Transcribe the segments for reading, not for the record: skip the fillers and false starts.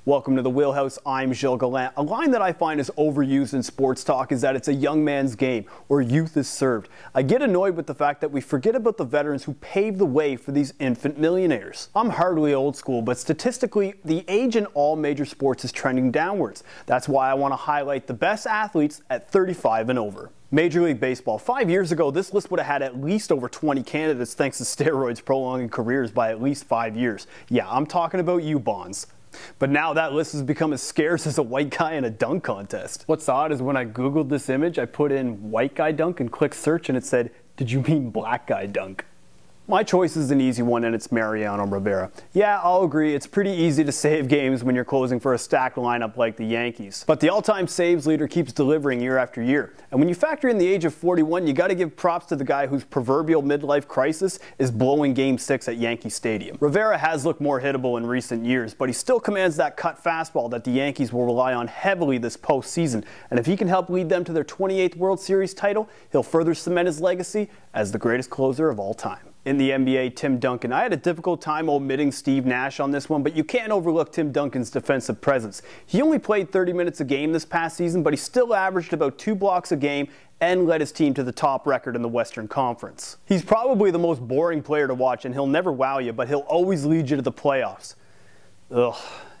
Welcome to the Wheelhouse. I'm Gilles Gallant. A line that I find is overused in sports talk is that it's a young man's game, or youth is served. I get annoyed with the fact that we forget about the veterans who paved the way for these infant millionaires. I'm hardly old school, but statistically, the age in all major sports is trending downwards. That's why I want to highlight the best athletes at 35 and over. Major League Baseball. 5 years ago, this list would have had at least over 20 candidates thanks to steroids prolonging careers by at least 5 years. Yeah, I'm talking about you, Bonds. But now that list has become as scarce as a white guy in a dunk contest. What's odd is when I Googled this image, I put in white guy dunk and clicked search and it said, "Did you mean black guy dunk?" My choice is an easy one, and it's Mariano Rivera. Yeah, I'll agree, it's pretty easy to save games when you're closing for a stacked lineup like the Yankees. But the all-time saves leader keeps delivering year after year. And when you factor in the age of 41, you gotta give props to the guy whose proverbial midlife crisis is blowing Game 6 at Yankee Stadium. Rivera has looked more hittable in recent years, but he still commands that cut fastball that the Yankees will rely on heavily this postseason. And if he can help lead them to their 28th World Series title, he'll further cement his legacy as the greatest closer of all time. In the NBA, Tim Duncan. I had a difficult time omitting Steve Nash on this one, but you can't overlook Tim Duncan's defensive presence. He only played 30 minutes a game this past season, but he still averaged about 2 blocks a game and led his team to the top record in the Western Conference. He's probably the most boring player to watch, and he'll never wow you, but he'll always lead you to the playoffs. Ugh.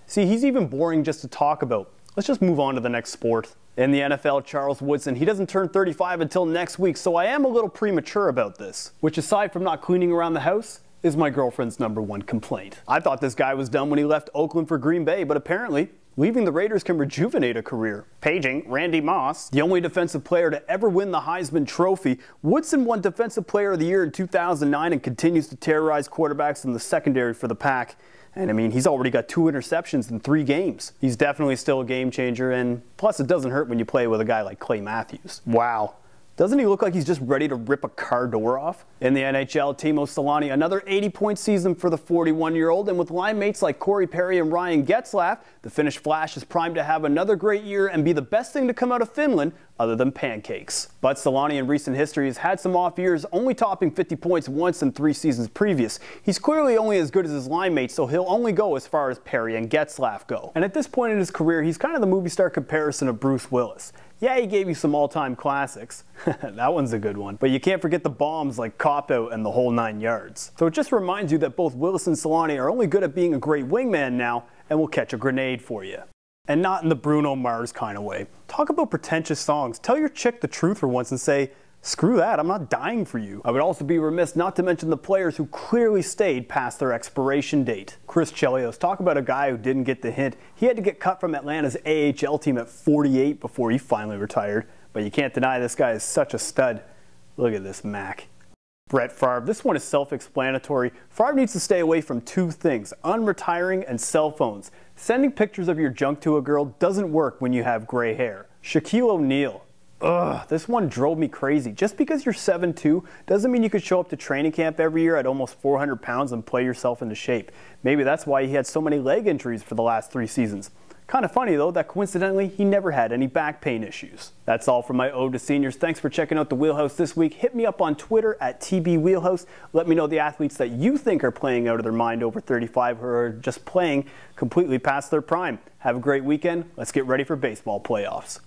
See, he's even boring just to talk about. Let's just move on to the next sport. In the NFL, Charles Woodson, he doesn't turn 35 until next week, so I am a little premature about this. Which, aside from not cleaning around the house, is my girlfriend's #1 complaint. I thought this guy was done when he left Oakland for Green Bay, but apparently, leaving the Raiders can rejuvenate a career. Paging Randy Moss, the only defensive player to ever win the Heisman Trophy, Woodson won Defensive Player of the Year in 2009 and continues to terrorize quarterbacks in the secondary for the Pack. And I mean, he's already got 2 interceptions in 3 games. He's definitely still a game changer, and plus it doesn't hurt when you play with a guy like Clay Matthews. Wow. Doesn't he look like he's just ready to rip a car door off? In the NHL, Timo Solani, another 80-point season for the 41-year-old, and with line mates like Corey Perry and Ryan Getzlaf, the Finnish Flash is primed to have another great year and be the best thing to come out of Finland other than pancakes. But Solani in recent history has had some off years, only topping 50 points once in 3 seasons previous. He's clearly only as good as his line mates, so he'll only go as far as Perry and Getzlaf go. And at this point in his career, he's kind of the movie star comparison of Bruce Willis. Yeah, he gave you some all-time classics. That one's a good one. But you can't forget the bombs like Cop Out and the whole 9 yards. So it just reminds you that both Willis and Solani are only good at being a great wingman now and will catch a grenade for you. And not in the Bruno Mars kind of way. Talk about pretentious songs. Tell your chick the truth for once and say, "Screw that, I'm not dying for you." I would also be remiss not to mention the players who clearly stayed past their expiration date. Chris Chelios, talk about a guy who didn't get the hint. He had to get cut from Atlanta's AHL team at 48 before he finally retired. But you can't deny this guy is such a stud. Look at this Mac. Brett Favre, this one is self-explanatory. Favre needs to stay away from 2 things, unretiring and cell phones. Sending pictures of your junk to a girl doesn't work when you have gray hair. Shaquille O'Neal. Ugh, this one drove me crazy. Just because you're 7'2" doesn't mean you could show up to training camp every year at almost 400 pounds and play yourself into shape. Maybe that's why he had so many leg injuries for the last 3 seasons. Kind of funny though that coincidentally he never had any back pain issues. That's all for my ode to seniors. Thanks for checking out the Wheelhouse this week. Hit me up on Twitter at TBWheelhouse. Let me know the athletes that you think are playing out of their mind over 35 or are just playing completely past their prime. Have a great weekend. Let's get ready for baseball playoffs.